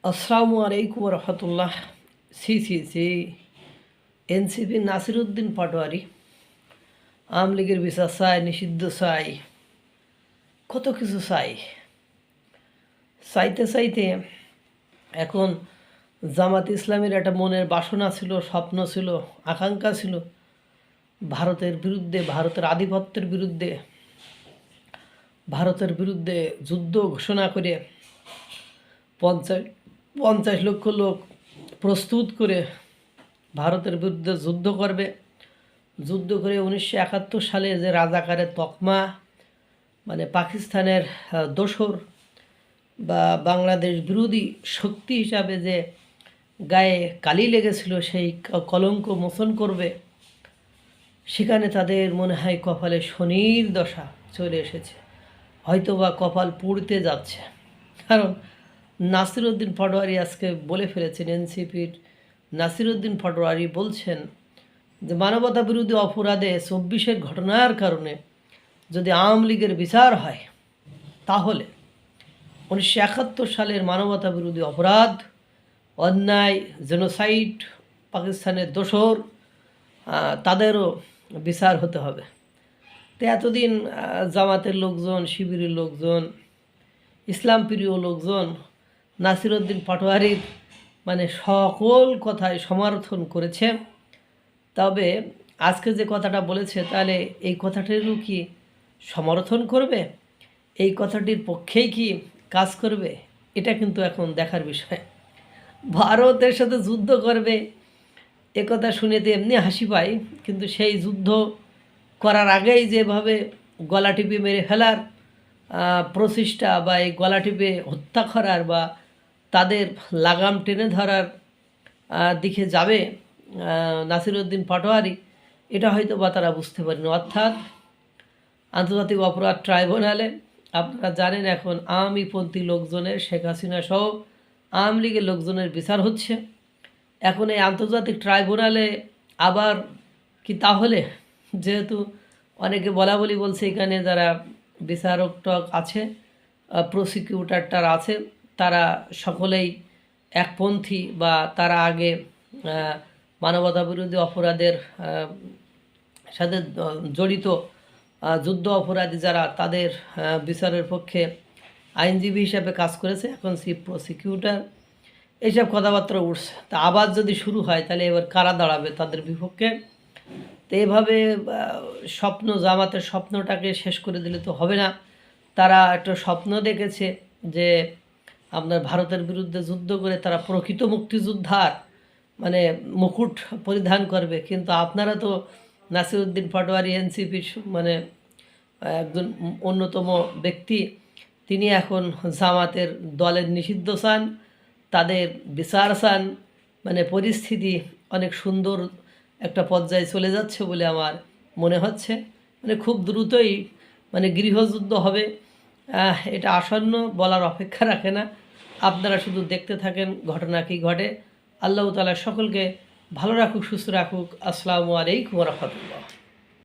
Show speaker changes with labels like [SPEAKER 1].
[SPEAKER 1] আসসালামু আলাইকুম রহমতুল্লাহ। C NCP Nasiruddin Patwari Awami লীগের বিচার চাই, নিষিদ্ধ চাই, কত কিছু চাইতে চাইতে এখন জামাত ইসলামের একটা মনের বাসনা ছিল, স্বপ্ন ছিল, আকাঙ্ক্ষা ছিল ভারতের বিরুদ্ধে, ভারতের আধিপত্যের বিরুদ্ধে, যুদ্ধ ঘোষণা করে 50 লক্ষ লোক প্রস্তুত করে ভারতের বিরুদ্ধে যুদ্ধ করবে। যুদ্ধ করে 1971 সালে যে রাজাকারের তকমা, মানে পাকিস্তানের দোসর বা বাংলাদেশ বিরোধী শক্তি হিসাবে যে গায়ে কালি লেগেছিল, সেই কলঙ্ক মোচন করবে। সেখানে তাদের মনে হয় কপালে শনির দশা চলে এসেছে, হয়তোবা কপাল পুড়তে যাচ্ছে। কারণ নাসিরউদ্দিন পাটোয়ারি আজকে বলে ফেলেছেন, এনসিপির নাসিরউদ্দিন পাটোয়ারি বলছেন যে মানবতা বিরোধী অপরাধে 24-এর ঘটনার কারণে যদি আওয়ামী লীগের বিচার হয়, তাহলে 1971 সালের মানবতা বিরোধী অপরাধ, অন্যায়, জেনোসাইড, পাকিস্তানের দোসর, তাদেরও বিচার হতে হবে। তো এতদিন জামাতের লোকজন, শিবিরের লোকজন, ইসলাম প্রিয় লোকজন নাসিরউদ্দিন পাটোয়ারির মানে সকল কথায় সমর্থন করেছে। তবে আজকে যে কথাটা বলেছে, তাহলে এই কথাটিরও কি সমর্থন করবে, এই কথাটির পক্ষেই কি কাজ করবে? এটা কিন্তু এখন দেখার বিষয়। ভারতের সাথে যুদ্ধ করবে এ কথা শুনেতে এমনি হাসি পায়, কিন্তু সেই যুদ্ধ করার আগেই যেভাবে গলা টিপে মেরে ফেলার প্রচেষ্টা, বা এই গলা টিপে হত্যা করার বা তাদের লাগাম টেনে ধরার দিকে যাবে নাসিরউদ্দিন পাটোয়ারি, এটা হয়তো বা তারা বুঝতে পারেনি। অর্থাৎ আন্তর্জাতিক অপরাধ ট্রাইব্যুনালে আপনারা জানেন এখন আওয়ামীপন্থী লোকজনের, শেখ হাসিনা সহ আওয়ামী লীগের লোকজনের বিচার হচ্ছে। এখন এই আন্তর্জাতিক ট্রাইব্যুনালে আবার কি তাহলে, যেহেতু অনেকে বলি বলছে এখানে যারা বিচারক আছে, প্রসিকিউটারটার আছে, তারা সকলেই একপন্থী, বা তারা আগে মানবতা বিরোধী অপরাধের সাথে জড়িত যুদ্ধ অপরাধী যারা, তাদের বিচারের পক্ষে আইনজীবী হিসাবে কাজ করেছে, এখন চিফ প্রসিকিউটার, এইসব কথাবার্তা উঠছে। তা আবার যদি শুরু হয়, তাহলে এবার কারা দাঁড়াবে তাদের বিপক্ষে? তো এভাবে জামাতের স্বপ্নটাকে শেষ করে দিলে তো হবে না। তারা একটা স্বপ্ন দেখেছে যে আপনার ভারতের বিরুদ্ধে যুদ্ধ করে তারা প্রকৃত মুক্তিযোদ্ধার মানে মুকুট পরিধান করবে। কিন্তু আপনারা তো নাসিরউদ্দিন পাটোয়ারি এনসিপির মানে একজন অন্যতম ব্যক্তি, তিনি এখন জামাতের দলের নিষিদ্ধ চান, তাদের বিচার চান। মানে পরিস্থিতি অনেক সুন্দর একটা পর্যায়ে চলে যাচ্ছে বলে আমার মনে হচ্ছে। মানে খুব দ্রুতই মানে গৃহযুদ্ধ হবে, এটা আসন্ন, বলার অপেক্ষা রাখে না। আপনারা শুধু দেখতে থাকেন ঘটনা কি ঘটে। আল্লাহ তাআলা সকলকে ভালো রাখুক, সুস্থ রাখুক। আসসালামু আলাইকুম ওয়া রাহমাতুল্লাহ।